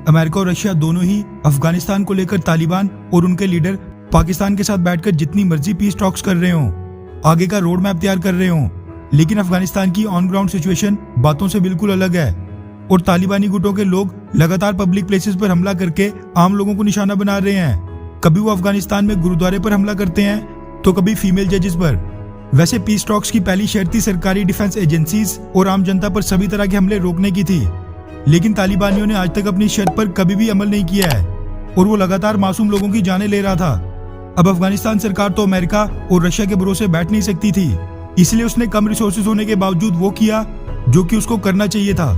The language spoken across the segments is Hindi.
अमेरिका और रशिया दोनों ही अफगानिस्तान को लेकर तालिबान और उनके लीडर पाकिस्तान के साथ बैठकर जितनी मर्जी पीस टॉक्स कर रहे हों, आगे का रोड मैप तैयार कर रहे हों, लेकिन अफगानिस्तान की ऑन ग्राउंड सिचुएशन बातों से बिल्कुल अलग है। और तालिबानी गुटों के लोग लगातार पब्लिक प्लेसेस पर हमला करके आम लोगों को निशाना बना रहे हैं। कभी वो अफगानिस्तान में गुरुद्वारे पर हमला करते हैं तो कभी फीमेल जजेस पर। वैसे पीस टॉक्स की पहली शर्त थी सरकारी डिफेंस एजेंसीज और आम जनता पर सभी तरह के हमले रोकने की थी, लेकिन तालिबानियों ने आज तक अपनी शर्त पर कभी भी अमल नहीं किया है और वो लगातार मासूम लोगों की जानें ले रहा था। अब अफगानिस्तान सरकार तो अमेरिका और रशिया के भरोसे बैठ नहीं सकती थी, इसलिए उसने कम रिसोर्सेज होने के बावजूद वो किया जो कि उसको करना चाहिए था।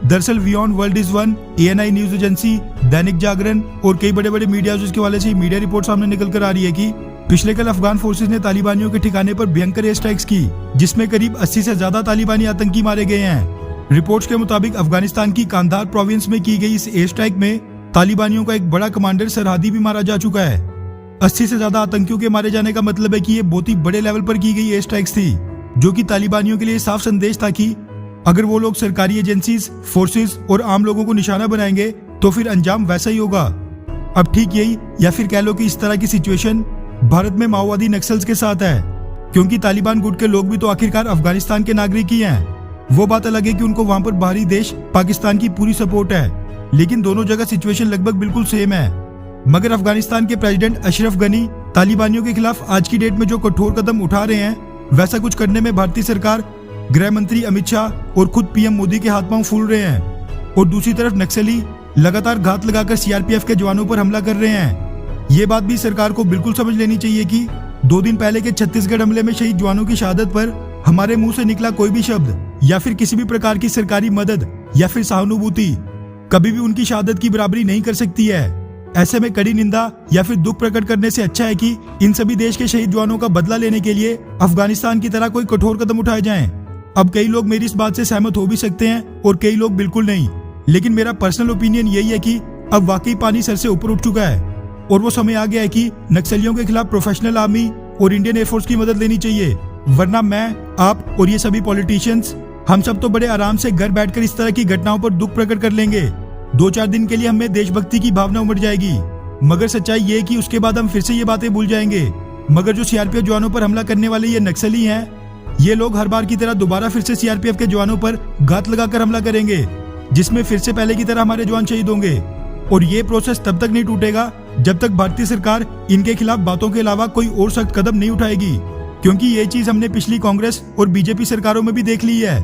दरअसल beyond world is one, ANI news agency, Dainik Jagran और कई बड़े बड़े मीडिया के हवाले से मीडिया रिपोर्ट सामने निकल कर आ रही है कि पिछले कल अफगान फोर्सेज ने तालिबानियों के ठिकाने पर भयंकर एयर स्ट्राइक्स की, जिसमें करीब 80 से ज्यादा तालिबानी आतंकी मारे गए हैं। रिपोर्ट्स के मुताबिक अफगानिस्तान की कांधार प्रोविंस में की गई इस एयर स्ट्राइक में तालिबानियों का एक बड़ा कमांडर सरहदी भी मारा जा चुका है। 80 से ज्यादा आतंकियों के मारे जाने का मतलब है कि ये बहुत ही बड़े लेवल पर की गई एयर स्ट्राइक्स थी, जो कि तालिबानियों के लिए साफ संदेश था कि अगर वो लोग सरकारी एजेंसीज, फोर्सेस और आम लोगों को निशाना बनाएंगे तो फिर अंजाम वैसा ही होगा। अब ठीक यही या फिर कह लो कि इस तरह की सिचुएशन भारत में माओवादी नक्सल्स के साथ है, क्योंकि तालिबान गुट के लोग भी तो आखिरकार अफगानिस्तान के नागरिक ही हैं। वो बात अलग है कि उनको वहां पर बाहरी देश पाकिस्तान की पूरी सपोर्ट है, लेकिन दोनों जगह सिचुएशन लगभग बिल्कुल सेम है। मगर अफगानिस्तान के प्रेसिडेंट अशरफ गनी तालिबानियों के खिलाफ आज की डेट में जो कठोर कदम उठा रहे हैं, वैसा कुछ करने में भारतीय सरकार, गृह मंत्री अमित शाह और खुद PM मोदी के हाथ पांव फूल रहे हैं। और दूसरी तरफ नक्सली लगातार घात लगाकर CRPF के जवानों पर हमला कर रहे हैं। ये बात भी सरकार को बिल्कुल समझ लेनी चाहिए कि 2 दिन पहले के छत्तीसगढ़ हमले में शहीद जवानों की शहादत पर हमारे मुंह से निकला कोई भी शब्द या फिर किसी भी प्रकार की सरकारी मदद या फिर सहानुभूति कभी भी उनकी शहादत की बराबरी नहीं कर सकती है। ऐसे में कड़ी निंदा या फिर दुख प्रकट करने से अच्छा है कि इन सभी देश के शहीद जवानों का बदला लेने के लिए अफगानिस्तान की तरह कोई कठोर कदम उठाए जाएं। अब कई लोग मेरी इस बात से सहमत हो भी सकते हैं और कई लोग बिल्कुल नहीं, लेकिन मेरा पर्सनल ओपिनियन यही है कि अब वाकई पानी सर से ऊपर उठ चुका है और वो समय आ गया है कि नक्सलियों के खिलाफ प्रोफेशनल आर्मी और इंडियन एयरफोर्स की मदद लेनी चाहिए, वरना मैं, आप और ये सभी पॉलिटिशियंस हम सब तो बड़े आराम से घर बैठकर इस तरह की घटनाओं पर दुख प्रकट कर लेंगे। 2-4 दिन के लिए हमें देशभक्ति की भावना उमड़ जाएगी, मगर सच्चाई ये है कि उसके बाद हम फिर से ये बातें भूल जाएंगे। मगर जो CRPF जवानों पर हमला करने वाले ये नक्सली हैं, ये लोग हर बार की तरह दोबारा फिर से CRPF के जवानों पर घात लगाकर हमला करेंगे, जिसमें फिर से पहले की तरह हमारे जवान शहीद होंगे। और ये प्रोसेस तब तक नहीं टूटेगा जब तक भारतीय सरकार इनके खिलाफ बातों के अलावा कोई और सख्त कदम नहीं उठाएगी, क्योंकि ये चीज हमने पिछली कांग्रेस और BJP सरकारों में भी देख ली है।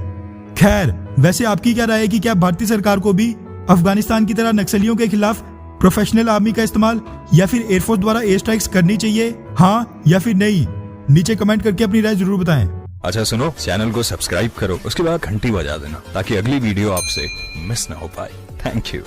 खैर, वैसे आपकी क्या राय है कि क्या भारतीय सरकार को भी अफगानिस्तान की तरह नक्सलियों के खिलाफ प्रोफेशनल आर्मी का इस्तेमाल या फिर एयरफोर्स द्वारा एयर स्ट्राइक्स करनी चाहिए, हाँ या फिर नहीं? नीचे कमेंट करके अपनी राय जरूर बताएं। अच्छा सुनो, चैनल को सब्सक्राइब करो, उसके बाद घंटी बजा देना ताकि अगली वीडियो आपसे मिस ना हो पाए। Thank you.